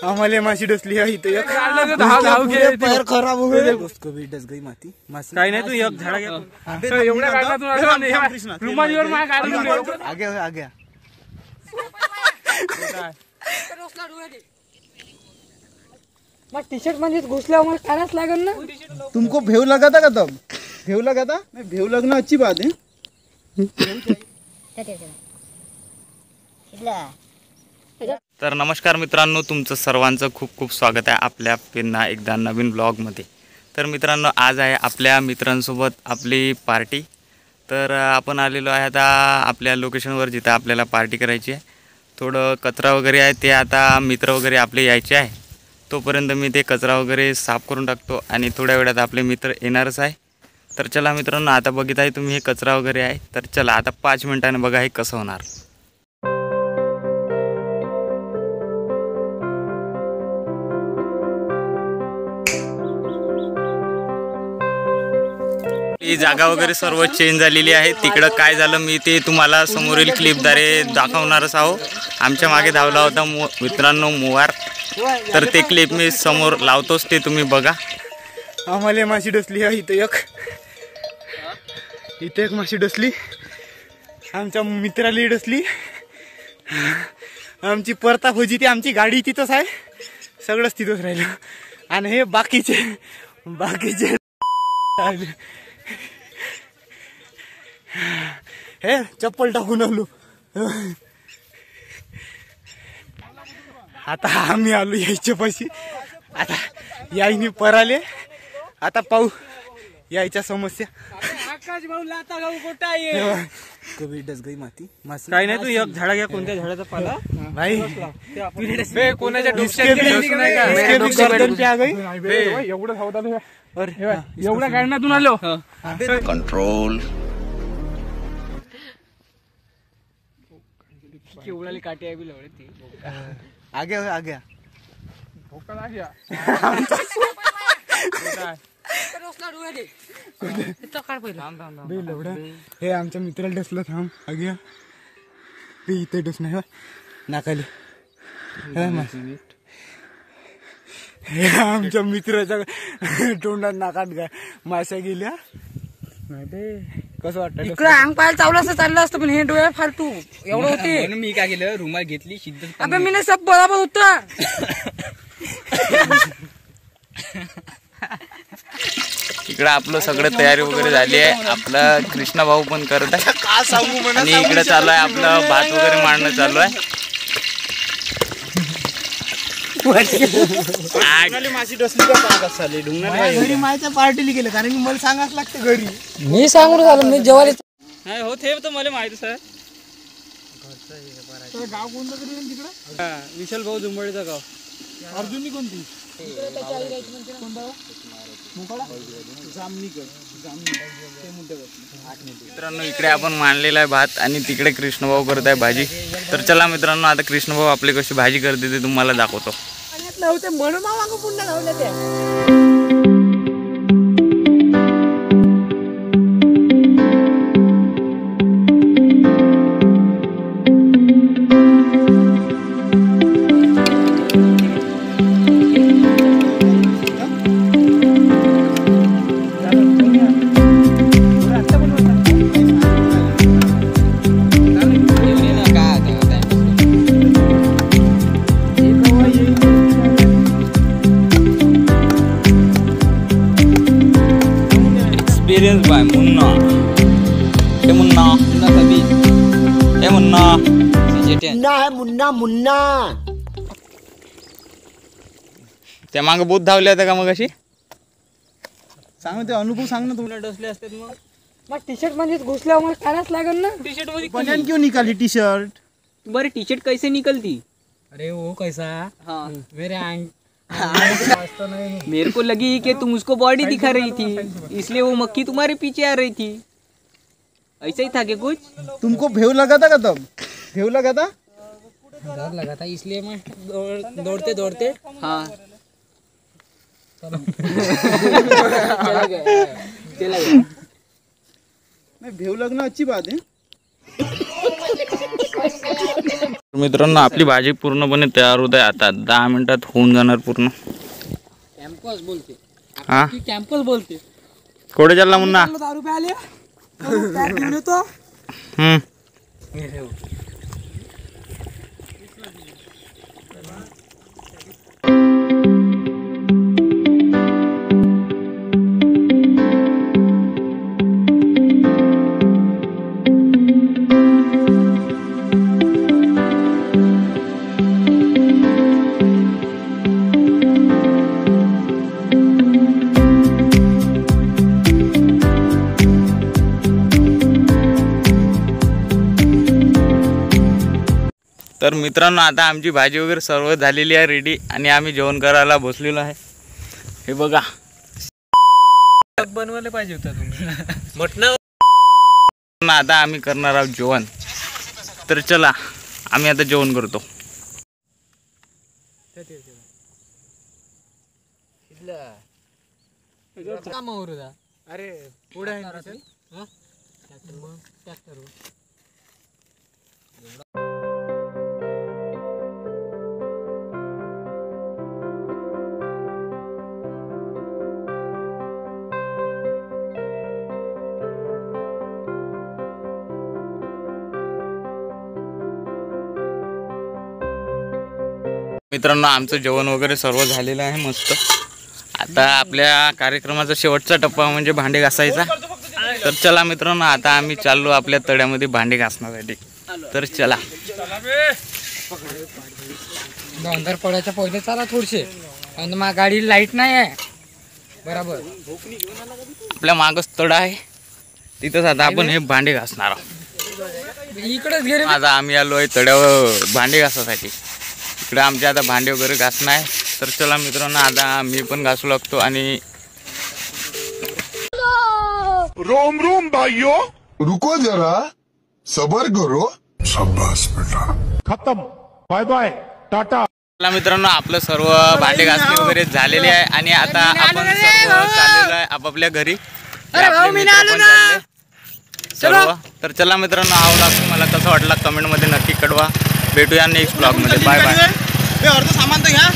आम्हाला माशी डसली आहे इथे एक पैर खराब हो गए उसको भी डस गई माती मासी काही नाही तू एक झाडा घ्या एवढ्या काढला तू रुमालीवर माय काढून आगे आगे मग टी शर्ट मध्ये घुसल्या मला काढाच लागेल ना। तुमको भेव लगा था का तब भेव लगा था नहीं भेव लगना अच्छी बात है। तर नमस्कार मित्रांनो, तुमचं सर्वांचं खूप खूप स्वागत आहे आपल्या पुन्हा एकदा नवीन ब्लॉगमध्ये। तर मित्रांनो, आज आहे आपल्या मित्रांसोबत आपली पार्टी। तर आपण आलेलो आहे आता आपल्या लोकेशनवर जिथे आपल्याला पार्टी करायची आहे। थोडं कचरा वगैरे आहे ते आता मित्र वगैरे आपले यायचे आहे, तोपर्यंत मी ते कचरा वगैरे साफ करून टाकतो आणि थोड्या वेळात आपले मित्र येणारच आहे। तर चला मित्रांनो, आता बघित आहे तुम्ही हे कचरा वगैरे आहे, तर चला आता 5 मिनिटांनी बघा हे कसं होणार। ही जागा वगैरे सर्व चेंज झालेली आहे। तिकडं काय झालं मी ते तुम्हाला समोरील क्लिपद्वारे दाखवणारच आहो। आमच्या मागे धावला होता मित्रांनो मोवार, तर ते क्लिप मी समोर लावतोच, ते तुम्ही बघा। आम्हाला माशी डसली आहे इथे एक माशी डसली, आमच्या मित्राला डसली। आमची परता फौजी ती आमची गाडी तिथंच आहे, सगळंच तिथंच राहिलं आणि हे बाकीचे हे चप्पल टाकून आलो। आता आम्ही आलो यायच्या पाशी, आता यायनी पराले, आता पाहू यायच्या समस्या। आकाश भाऊ लाता गाऊ कोटा आहे कभी डस गई माती मासी काही नाही तू एक झाडा घ्या, कोणत्या झाडाचा पाला भाई बे कोणाच्या डोक्यात नाही का बे एवढं धावत एवढ्या गाडण्यातून आलो कंट्रोल केवढाली काठी आहे बी लवडे ती आगे आगे भोका लागया हे आमच्या मित्राला डसलं, थांब आगे बे इथे डसणार नाकाली। हे आमच्या मित्राच्या तोंडात नाकात माश्या गेल्या। कसं वाटतं इकडे अंग पाहायला चावलं असं चाललं असतं, पण हे डोळ्या फालतू एवढं होते। मी काय केलं, रुमाल घेतली शिद्दत अबे मी सब बरोबर होतं। इकडे आपलं सगळं तयारी वगैरे झाली आहे। आपला कृष्णा भाऊ पण करत आहे आणि इकडे चालू आहे आपलं भात वगैरे मांडणं चालू आहे। माशी डसली का चालली घरी मायच्या पार्टीला गेलं, कारण की मला सांगाच लागतं घरी। मी सांगून झालं मी जेवायला नाही हो, ते तर मला माहिती सर। गाव कोणतं तरी तिकडं विशाल भाऊ जुंबळीचं गाव। अर्जुनी कोणती मित्रांनो, इकडे आपण मांडलेला आहे भात आणि तिकडे कृष्णभाऊ करत आहे भाजी। तर चला मित्रांनो, आता कृष्णभाऊ आपली कशी भाजी करते ते तुम्हाला दाखवतो। म्हणून मामा पुन्हा लावलं ते एक्सपीरियंस बाय मुन्ना। हे मुन्ना कभी हे मुन्ना है मुन्ना त्या मागे बहुत धावले होते का मग अशी? सांग ते अनुभव सांग ना तुला। डसले असते मग टी शर्ट मध्ये घुसल्या मला काढाच लागेल ना। टी शर्ट मध्ये बनियान क्यों निकाली टी शर्ट? तुम्हारी टी शर्ट कैसे निकलती? अरे वो कैसा हाँ मेरे आंग मेरे को लगी कि तुम उसको बॉडी दिखा रही थी, इसलिए वो मक्खी तुम्हारे पीछे आ रही थी। ऐसा ही था क्या कुछ? तुमको भेव लगा था का तब भेव लगा था? डर लगा था, इसलिए मैं दौड़ते हाँ चला गया। नहीं भेव लगना अच्छी बात है। मित्रांनो आपली भाजी पूर्णपणे तयार होत आहे. आता 10 मिनिटात होऊन जाणार पूर्ण. कॅम्पस बोलते. हा कॅम्पस बोलते. कोडे चालला मुन्ना. 10 रुपये आले. घेऊन येतो. तर मित्रांनो आता आमची भाजी वगैरे सर्व झालेली आहे रेडी आणि आम्ही जेवण करायला बसलेलो आहे. हे बघा बनवायला पाहिजे होता तुम्ही मटण. आता आम्ही करणार आहोत जेवण. तर चला आम्ही आता जेवण करतो. अरे पुढे मित्रांनो आमचं जेवण वगैरे सर्व झालेलं आहे मस्त. आता आपल्या कार्यक्रमाचा शेवटचा टप्पा म्हणजे भांडे घासायचा. तर चला मित्रांनो आता आम्ही चाललो आपल्या तळ्यामध्ये भांडे घासण्यासाठी. तर चला अंधार पडायच्या पहिले चला थोडीशे. आणि मग गाडी लाईट नाही आहे बरोबर. आपल्या मागच तळा आहे तिथंच आता आपण हे भांडे घासणार आहोत. इकडेच घे रे. आता आम्ही आलो आहे तळ्यावर भांडे घासासाठी. इकडे आमचे आता भांडे वगैरे घासणं आहे. तर चला मित्रांनो आता मी पण घासू लागतो. आणि रोम रोम भाइयों, रुको जरा सबर करो. शाबाश बेटा. खत्म. Bye bye tata. चला मित्रांनो आपलं सर्व भांडे घासणी वगैरे झालेले आहे आणि आता आपण सर्व चाललेलो आहे आपापल्या घरी. आपले मित्र पण चालले सर्व. तर चला मित्रांनो हा व्लॉग तुम्हाला कसा वाटला कमेंटमध्ये नक्की कळवा. भेटूया नेक्स्ट ब्लॉगमध्ये. Bye bye. सामान तर घ्या.